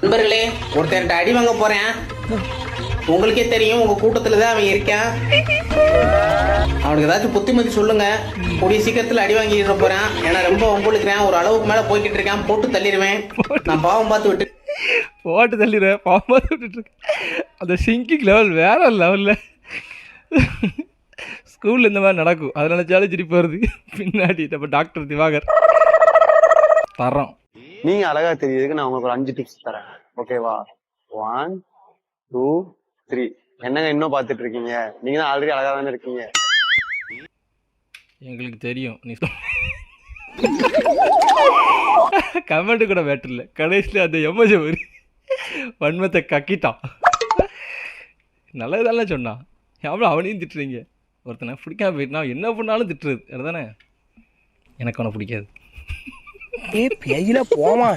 நண்பர்களே, ஒருத்தர்கிட்ட அடி வாங்க போறேன். உங்களுக்கே தெரியும், உங்க கூட்டத்துல தான் அவன் இருக்கான். அவனுக்கு ஏதாச்சும் புத்திமதி சொல்லுங்க. கூடிய சீக்கிரத்துல அடி வாங்கிட்டு போறேன். ஏன்னா ரொம்ப ஒம்பளுக்குறேன். ஒரு அளவுக்கு மேல போய்கிட்டு இருக்கேன். போட்டு தள்ளிடுவேன். நான் பாவம் பார்த்து விட்டு போட்டு தள்ளிடுவேன். பாவம் பார்த்து விட்டுட்டு அந்த சிங்கிங் லெவல் வேற லெவலில். ஸ்கூலில் இந்த மாதிரி நடக்கும். அதை நினச்சாலும் சிரிப்பு வருது. பின்னாடி நம்ம டாக்டர் திவாகர் தரோம். நீங்க அழகா தெரியுதுக்கு நான் உங்களுக்கு ஒரு 5 டிப்ஸ் தரேன். ஓகேவா? 1 2 3. என்னங்க இன்னும் பாத்துட்டு இருக்கீங்க? நீங்க தான் ஆல்ரெடி அழகா தானே இருக்கீங்க. எங்களுக்கு தெரியும். நீ கமெண்ட் கூட மேட்டர் இல்லை. கடைசியில் அந்த எமோஜி வன்மத்தை கக்கிட்டான். நல்லதெல்லாம் சொன்னான். எவ்வளோ அவனையும் திட்டுறீங்க. ஒருத்தனை பிடிக்காம போயிட்டுனா என்ன பண்ணாலும் திட்டுறது அதுதானே. எனக்கு அவனை பிடிக்காது. பேஜில் போமா.